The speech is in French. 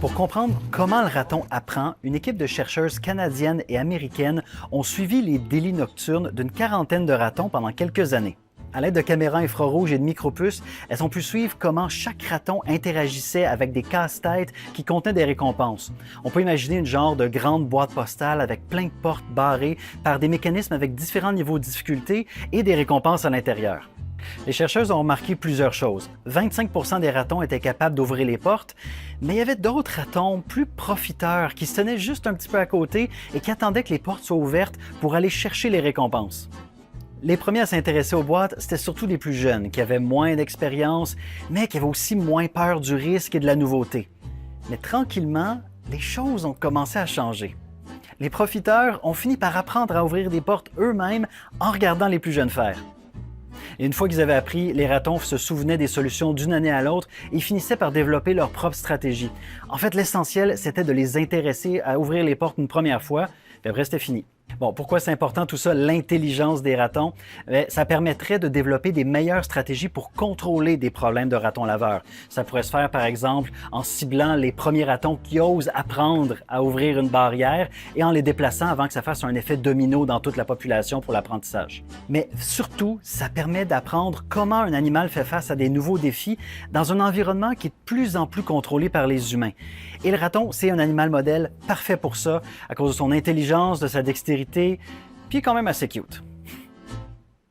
Pour comprendre comment le raton apprend, une équipe de chercheuses canadiennes et américaines ont suivi les délits nocturnes d'une quarantaine de ratons pendant quelques années. À l'aide de caméras infrarouges et de micropuces, elles ont pu suivre comment chaque raton interagissait avec des casse-têtes qui contenaient des récompenses. On peut imaginer une genre de grande boîte postale avec plein de portes barrées par des mécanismes avec différents niveaux de difficulté et des récompenses à l'intérieur. Les chercheuses ont remarqué plusieurs choses. 25% des ratons étaient capables d'ouvrir les portes, mais il y avait d'autres ratons plus profiteurs qui se tenaient juste un petit peu à côté et qui attendaient que les portes soient ouvertes pour aller chercher les récompenses. Les premiers à s'intéresser aux boîtes, c'était surtout des plus jeunes, qui avaient moins d'expérience, mais qui avaient aussi moins peur du risque et de la nouveauté. Mais tranquillement, les choses ont commencé à changer. Les profiteurs ont fini par apprendre à ouvrir des portes eux-mêmes en regardant les plus jeunes faire. Et une fois qu'ils avaient appris, les ratons se souvenaient des solutions d'une année à l'autre et finissaient par développer leur propre stratégie. En fait, l'essentiel, c'était de les intéresser à ouvrir les portes une première fois, puis après, c'était fini. Bon, pourquoi c'est important tout ça, l'intelligence des ratons? Ça permettrait de développer des meilleures stratégies pour contrôler des problèmes de ratons laveurs. Ça pourrait se faire, par exemple, en ciblant les premiers ratons qui osent apprendre à ouvrir une barrière et en les déplaçant avant que ça fasse un effet domino dans toute la population pour l'apprentissage. Mais surtout, ça permet d'apprendre comment un animal fait face à des nouveaux défis dans un environnement qui est de plus en plus contrôlé par les humains. Et le raton, c'est un animal modèle parfait pour ça, à cause de son intelligence, de sa dextérité, puis quand même assez cute.